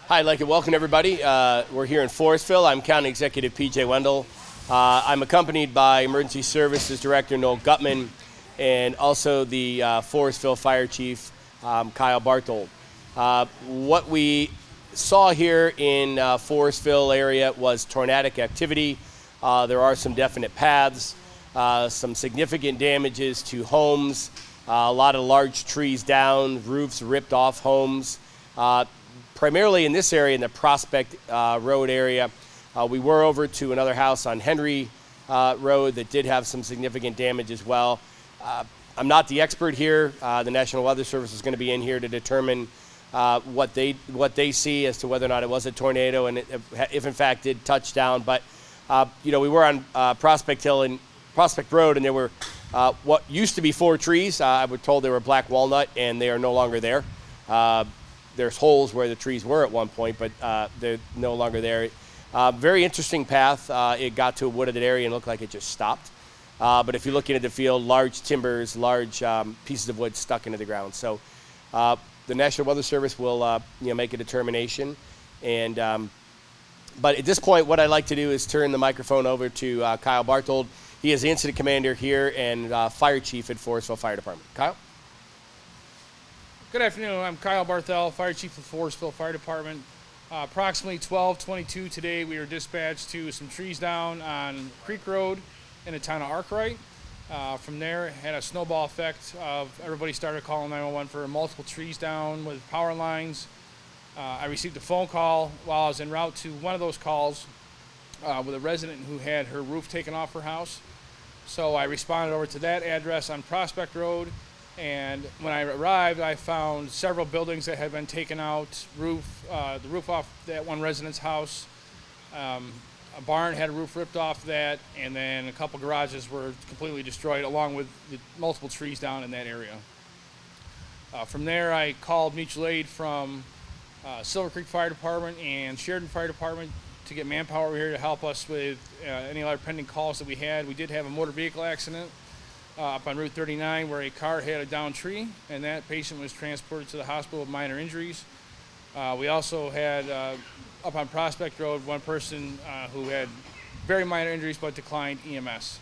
Hi, I'd like to welcome everybody. We're here in Forestville. I'm County Executive P.J. Wendell. I'm accompanied by Emergency Services Director Noel Gutman and also the Forestville Fire Chief Kyle Barthold. What we saw here in Forestville area was tornadic activity. There are some definite paths, some significant damages to homes, a lot of large trees down, roofs ripped off homes. Primarily in this area, in the Prospect Road area. We were over to another house on Henry Road that did have some significant damage as well. I'm not the expert here. The National Weather Service is going to be in here to determine what they see as to whether or not it was a tornado and if in fact did touch down. But we were on Prospect Hill and Prospect Road, and there were what used to be 4 trees. I was told they were black walnut, and they are no longer there. There's holes where the trees were at one point, but they're no longer there. Very interesting path. It got to a wooded area and looked like it just stopped. But if you're looking at the field, large timbers, large pieces of wood stuck into the ground. So the National Weather Service will make a determination. And but at this point, what I'd like to do is turn the microphone over to Kyle Barthold. He is the incident commander here and fire chief at Forestville Fire Department. Kyle? Good afternoon. I'm Kyle Barthel, Fire Chief of Forestville Fire Department. Approximately 12:22 today, we were dispatched to some trees down on Creek Road in the town of Arkwright. From there, had a snowball effect of everybody started calling 911 for multiple trees down with power lines. I received a phone call while I was en route to one of those calls with a resident who had her roof taken off her house. So I responded over to that address on Prospect Road. And when I arrived, I found several buildings that had been taken out, the roof off that one resident's house. A barn had a roof ripped off that, and then a couple garages were completely destroyed, along with the multiple trees down in that area. From there, I called mutual aid from Silver Creek Fire Department and Sheridan Fire Department to get manpower over here to help us with any other pending calls that we had. We did have a motor vehicle accident up on Route 39 where a car hit a downed tree, and that patient was transported to the hospital with minor injuries. We also had up on Prospect Road one person who had very minor injuries but declined EMS.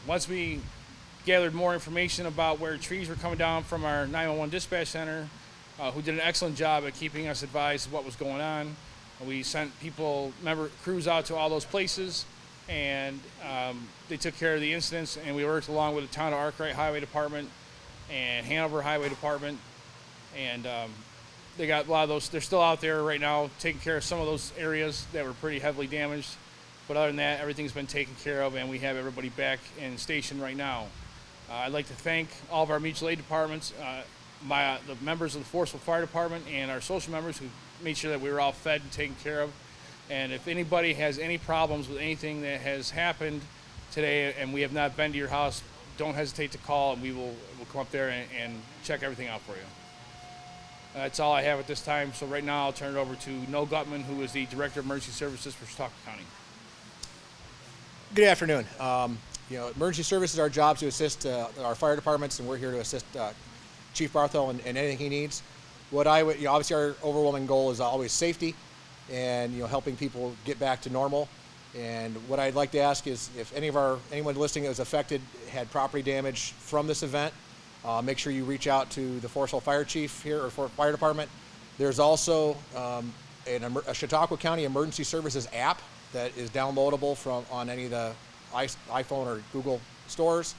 Once we gathered more information about where trees were coming down from our 911 dispatch center, who did an excellent job at keeping us advised of what was going on, we sent crews out to all those places, and they took care of the incidents, and we worked along with the town of Arkwright Highway Department and Hanover Highway Department, and they got a lot of those. They're still out there right now taking care of some of those areas that were pretty heavily damaged, but other than that, everything's been taken care of, and we have everybody back in station right now. I'd like to thank all of our mutual aid departments, the members of the Forestville Fire Department and our social members who made sure that we were all fed and taken care of. And if anybody has any problems with anything that has happened today and we have not been to your house, don't hesitate to call, and we'll come up there and check everything out for you. That's all I have at this time. So right now I'll turn it over to Noel Gutman, who is the Director of Emergency Services for Chautauqua County. Good afternoon. Emergency services, our job to assist our fire departments, and we're here to assist Chief Barthel in anything he needs. Obviously our overwhelming goal is always safety, and helping people get back to normal. And what I'd like to ask is if anyone listening that was affected had property damage from this event, make sure you reach out to the Forestville Fire Chief here or Fire Department. There's also a Chautauqua County Emergency Services app that is downloadable on any of the iPhone or Google stores.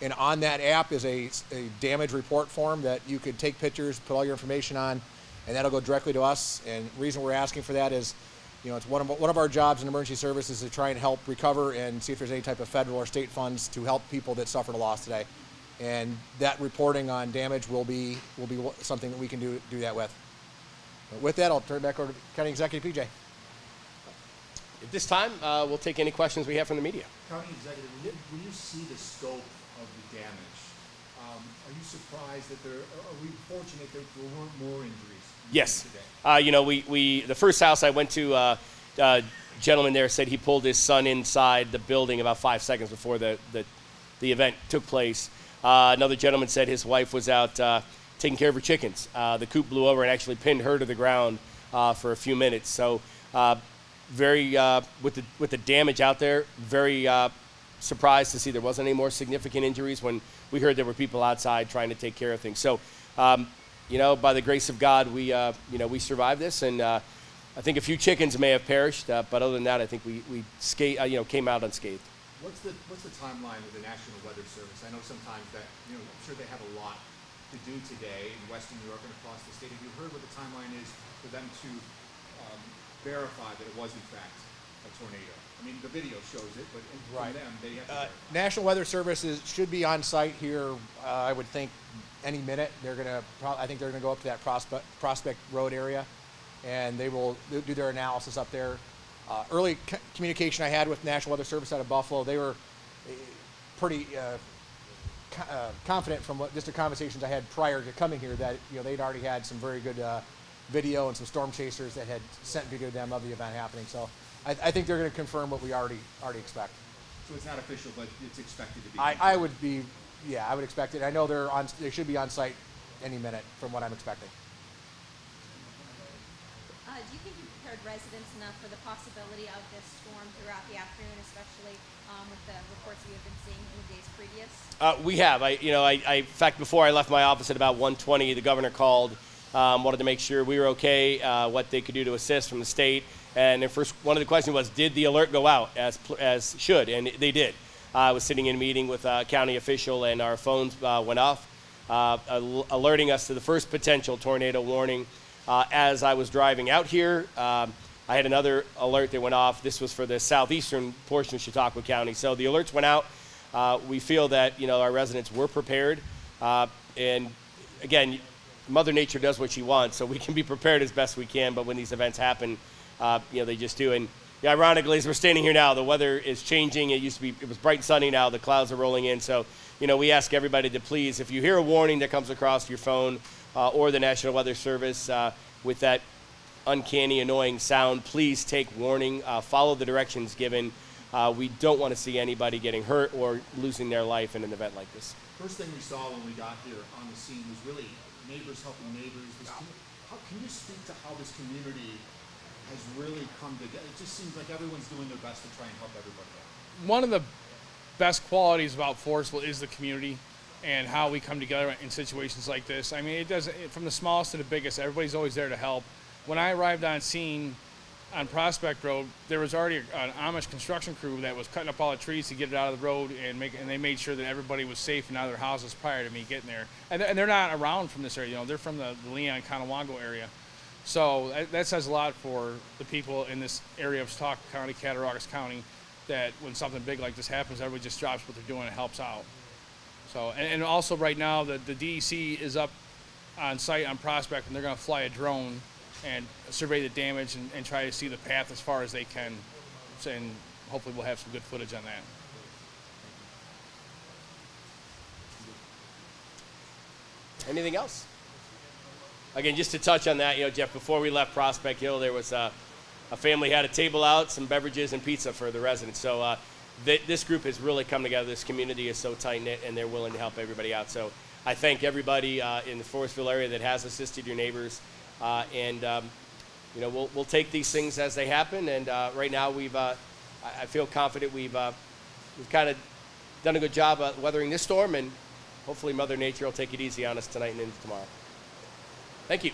And on that app is a damage report form that you could take pictures, put all your information on, and that'll go directly to us. And the reason we're asking for that is, it's one of our jobs in emergency services to try and help recover and see if there's any type of federal or state funds to help people that suffered a loss today. And that reporting on damage will be something that we can do that with. But with that, I'll turn it back over to County Executive PJ. At this time, we'll take any questions we have from the media. County Executive, when you see the scope of the damage, are you surprised that are we fortunate that there weren't more injuries? Yes. Today? The first house I went to, gentleman there said he pulled his son inside the building about 5 seconds before the event took place. Another gentleman said his wife was out taking care of her chickens. The coop blew over and actually pinned her to the ground for a few minutes. So very with the damage out there, very surprised to see there wasn't any more significant injuries when we heard there were people outside trying to take care of things. So you know, by the grace of God, we you know, we survived this, and I think a few chickens may have perished, but other than that, I think we you know, came out unscathed. What's the timeline with the National Weather Service? I know sometimes that, you know, I'm sure they have a lot to do today in Western New York and across the state. Have you heard what the timeline is for them to verify that it was in fact a tornado? I mean, the video shows it, but from them, they have to verify. National Weather Service should be on site here, I would think, any minute. They're going to, I think they're going to go up to that Prospect Road area, and they will do their analysis up there. Early communication I had with National Weather Service out of Buffalo, they were pretty confident from just the conversations I had prior to coming here that, you know, they'd already had some very good video and some storm chasers that had sent video to them of the event happening. So I think they're going to confirm what we already expect. So it's not official, but it's expected to be. I would be, yeah, I would expect it. I know they should be on site any minute from what I'm expecting. Do you think you prepared residents enough for the possibility of this storm throughout the afternoon, especially with the reports you have been seeing in the days previous? We have. In fact, before I left my office at about 1:20, the governor called, wanted to make sure we were okay, what they could do to assist from the state. And first, one of the questions was, did the alert go out as should? And they did. I was sitting in a meeting with a county official, and our phones went off, alerting us to the first potential tornado warning. As I was driving out here, I had another alert that went off. This was for the southeastern portion of Chautauqua County. So the alerts went out. We feel that, you know, our residents were prepared. And again, Mother Nature does what she wants, so we can be prepared as best we can. But when these events happen, you know, they just do. And ironically, as we're standing here now, the weather is changing. It was bright and sunny now. The clouds are rolling in. So, you know, we ask everybody to please, if you hear a warning that comes across your phone or the National Weather Service with that uncanny, annoying sound, please take warning. Follow the directions given. We don't want to see anybody getting hurt or losing their life in an event like this. First thing we saw when we got here on the scene was really neighbors helping neighbors. Can you speak to how this community has really come together? It just seems like everyone's doing their best to try and help everybody out. One of the best qualities about Forestville is the community and how we come together in situations like this. I mean, it does, from the smallest to the biggest, everybody's always there to help. When I arrived on scene on Prospect Road, there was already an Amish construction crew that was cutting up all the trees to get it out of the road, and they made sure that everybody was safe and out of their houses prior to me getting there. And they're not around from this area, you know, they're from the Leon, Conewango area. So that says a lot for the people in this area of Chautauqua County, Cattaraugus County, that when something big like this happens, everybody just drops what they're doing and helps out. So, and also right now, the DEC is up on site on Prospect, and they're going to fly a drone and survey the damage and try to see the path as far as they can. And hopefully we'll have some good footage on that. Anything else? Again, just to touch on that, you know, Jeff, before we left Prospect Hill, there was a family had a table out, some beverages and pizza for the residents. So this group has really come together. This community is so tight-knit, and they're willing to help everybody out. So I thank everybody in the Forestville area that has assisted your neighbors. You know, we'll take these things as they happen. And right now, I feel confident we've kind of done a good job weathering this storm, and hopefully Mother Nature will take it easy on us tonight and into tomorrow. Thank you.